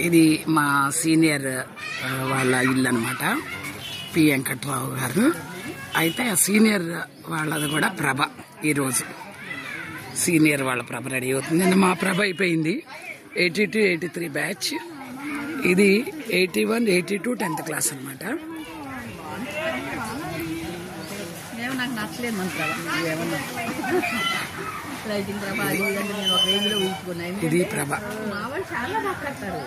ఇది మా సీనియర్ వాళ్ళ ఇల్లు అనమాట, పి వెంకట్రావు గారు. అయితే ఆ సీనియర్ వాళ్ళది కూడా ప్రభ. ఈరోజు సీనియర్ వాళ్ళ ప్రభ రెడీ అవుతుంది. మా ప్రభ అయిపోయింది 82, 83 బ్యాచ్. ఇది 81, 82 10th క్లాస్ అనమాట. నాకు నచ్చలేదు మన ప్రభ. రైటింగ్ ప్రభ అది నేను ఒక రేంజ్ లో ఊహించుకున్నాను. ఇది ప్రభ. మా వాళ్ళు చాలా బాగా కడతారు,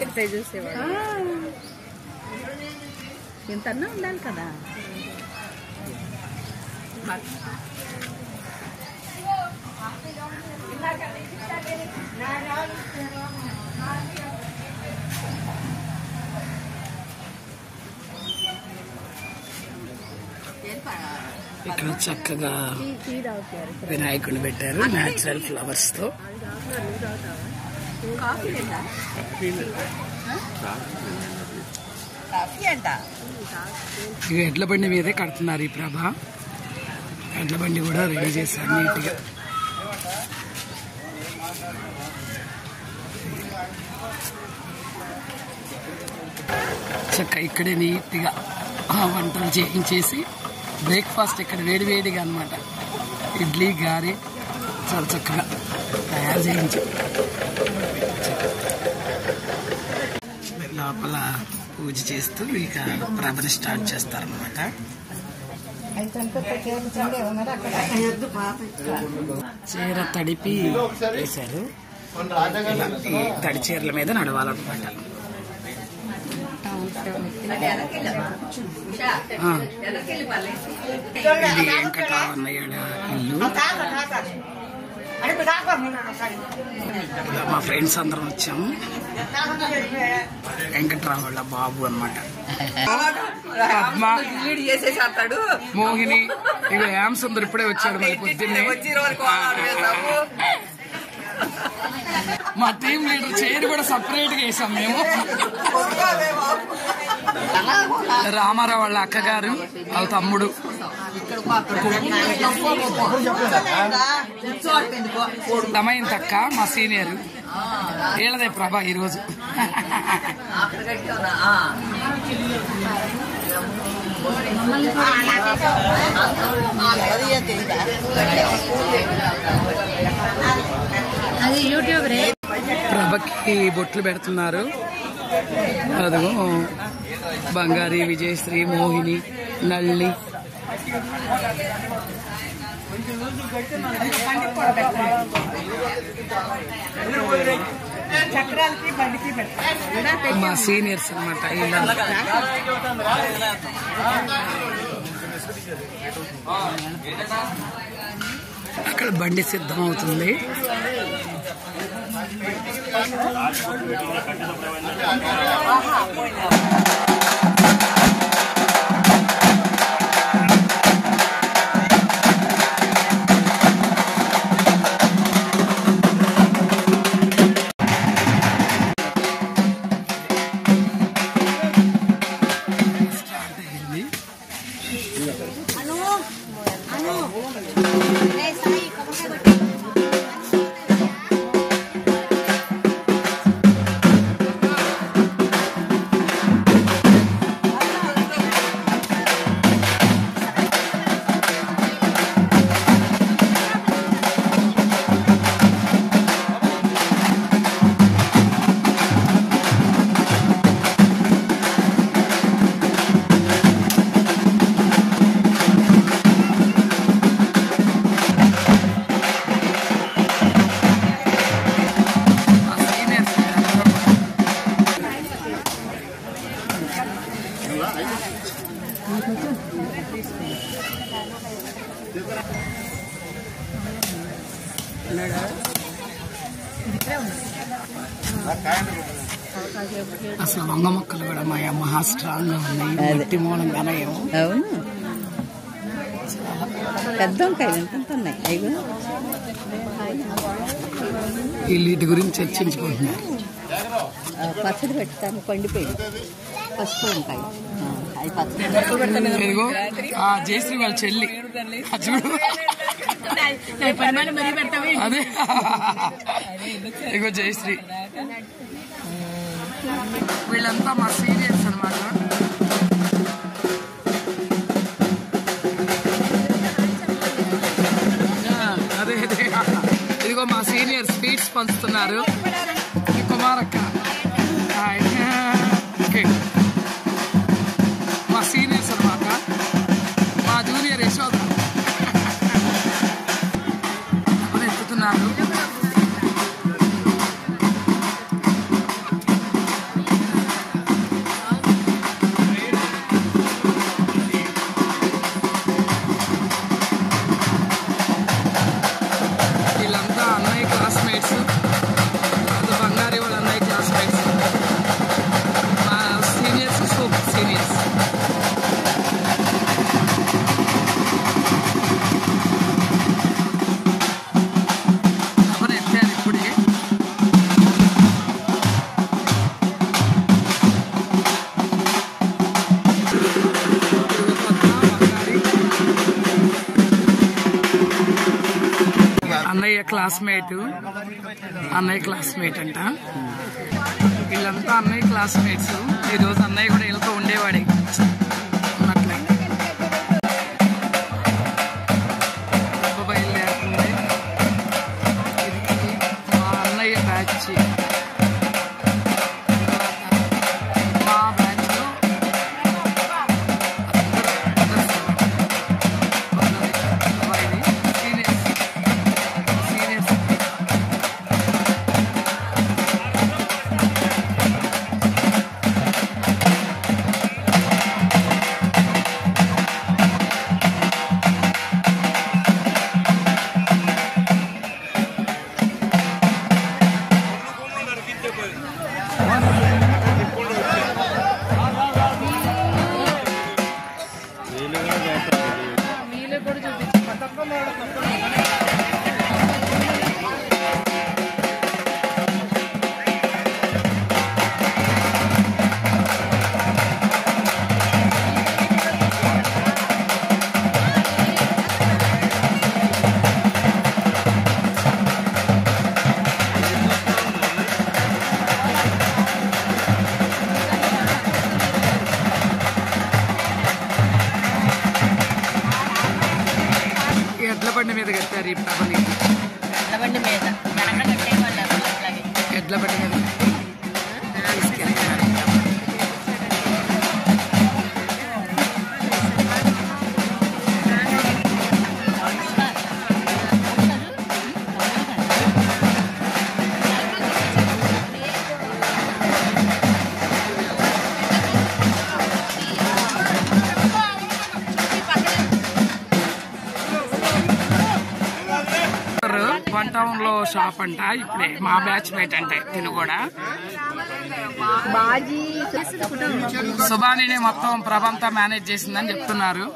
పెద్ద చూసేవాడు. ఎంత అన్నా ఉండాలి కదా. ఇక్కడ చక్కగా వినాయకుడిని పెట్టారు న్యాచురల్ ఫ్లవర్స్ తో. ఇక ఎడ్ల బండి మీదే కడుతున్నారు ఈ ప్రభ. ఎడ్ల బండి కూడా రెడీ చేశారు నీట్ గా. చక్క ఇక్కడే నీట్ గా వంటలు చేయించేసి బ్రేక్ఫాస్ట్ ఇక్కడ వేడివేడిగా అనమాట, ఇడ్లీ గారి చాలా చక్కగా తయారు చేయించి లోపల పూజ చేస్తూ ఇక ప్రభని స్టార్ట్ చేస్తారనమాట. చీర తడిపి వేశారు. ఈ తడి చీరల మీద నడవాలన్నమాట. ఇది వెంకట్రావు అన్నయ్య ఇల్లు. మా ఫ్రెండ్స్ అందరం వచ్చాము. వెంకట్రావు వాళ్ళ బాబు అనమాట. మోహిని ఇక యామ్ సుందర్ ఇప్పుడే వచ్చాడు. మరి పొద్దున్నే మా టీం లీడర్ చైర్ కూడా సపరేట్ గా వేసాం మేము. రామారావు వాళ్ళ అక్కగారు, వాళ్ళ తమ్ముడు. దమయంత అక్క మా సీనియర్. వీళ్ళదే ప్రభ ఈరోజు. ప్రభకి బొట్లు పెడుతున్నారు. అదిగో బంగారి, విజయశ్రీ, మోహిని, నల్లి. మా సీనియర్స్ అనమాట. అక్కడ బండి సిద్ధమవుతుంది. అసలు వంగ మొక్కలు కూడా మహా స్ట్రాంగ్ గా ఉన్నాయి. మట్టి మూలంగానే ఏమో. అవును, పెద్ద వంకాయలు ఎంత ఉన్నాయి. వీటి గురించి చర్చించుకుంటున్నారు. పచ్చడి పెడతాను, పండిపోయింది పసుపు వంకాయ. జయశ్రీ వాళ్ళ చెల్లి చూడు. అదే ఇగో జయశ్రీ వీళ్ళంతా మా సీనియర్స్ అన్నమాట. అదే అదే ఇదిగో మా సీనియర్ స్వీట్స్ పంచుతున్నారు. కుమారక్క మా సీనియర్స్ అన్నమాట. మా జూనియర్ యశోద ఎత్తుతున్నారు. వీళ్ళంతా అన్నయ్య క్లాస్మేట్స్. అది బంగారీ వాళ్ళ అన్నయ్య క్లాస్మేట్స్. మా సీనియర్స్ సూపర్ సీనియర్స్. ఎవరు ఎత్తారు ఇప్పుడే. అన్నయ్య క్లాస్మేట్ అంట. వీళ్ళంతా అన్నయ్య క్లాస్మేట్స్. ఈరోజు అన్నయ్య కూడా వెళ్తూ ఉండేవాడే ఉన్నట్లే. బయలుదేరుతుంది మా అన్నయ్య బ్యాచ్. మా బ్యాచ్ లో ఎడ్ల బండి మీద కట్టారు. ఈ ప్రభని ఎడ్ల బండి మీద వన్ టౌన్ లో షాప్ అంట. ఇప్పుడే మా బ్యాచ్ మేట్ అంటే తిను కూడా సుబానినే మొత్తం ప్రభంతా మేనేజ్ చేసిందని చెప్తున్నారు.